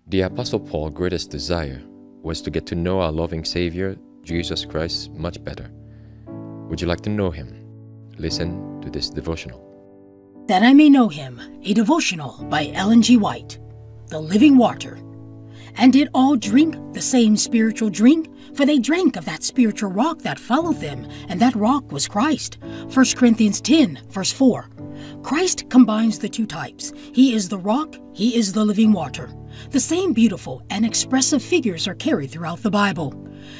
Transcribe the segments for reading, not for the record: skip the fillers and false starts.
The Apostle Paul's greatest desire was to get to know our loving Savior, Jesus Christ, much better. Would you like to know him? Listen to this devotional. That I May Know Him, a devotional by Ellen G. White. The living water. And did all drink the same spiritual drink? For they drank of that spiritual rock that followed them, and that rock was Christ. 1 Corinthians 10, verse 4. Christ combines the two types. He is the rock, he is the living water. The same beautiful and expressive figures are carried throughout the Bible.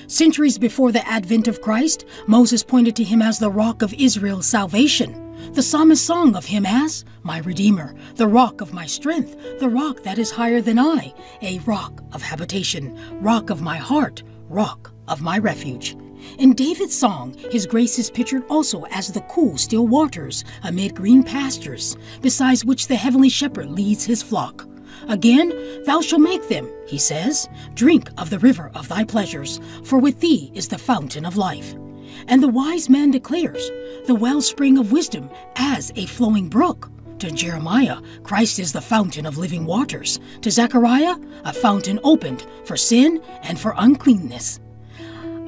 Centuries before the advent of Christ, Moses pointed to him as the rock of Israel's salvation. The psalmist sung of him as my Redeemer, the rock of my strength, the rock that is higher than I, a rock of habitation, rock of my heart, rock of my refuge. In David's song, his grace is pictured also as the cool, still waters amid green pastures, beside which the heavenly shepherd leads his flock. Again, thou shalt make them, he says, drink of the river of thy pleasures, for with thee is the fountain of life. And the wise man declares, the wellspring of wisdom as a flowing brook. To Jeremiah, Christ is the fountain of living waters. To Zechariah, a fountain opened for sin and for uncleanness.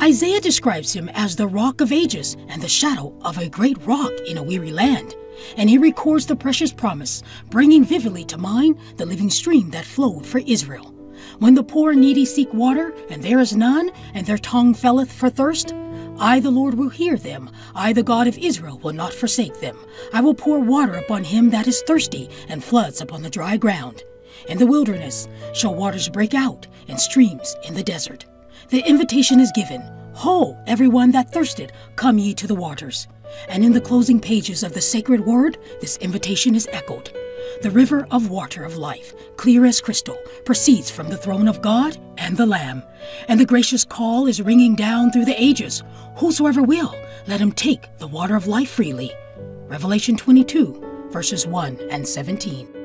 Isaiah describes him as the rock of ages and the shadow of a great rock in a weary land. And he records the precious promise, bringing vividly to mind the living stream that flowed for Israel. When the poor and needy seek water, and there is none, and their tongue faileth for thirst, I, the Lord, will hear them. I, the God of Israel, will not forsake them. I will pour water upon him that is thirsty, and floods upon the dry ground. In the wilderness shall waters break out, and streams in the desert. The invitation is given, Ho, everyone that thirsted, come ye to the waters. And in the closing pages of the sacred word, this invitation is echoed. The river of water of life, clear as crystal, proceeds from the throne of God and the Lamb. And the gracious call is ringing down through the ages. Whosoever will, let him take the water of life freely. Revelation 22, verses 1 and 17.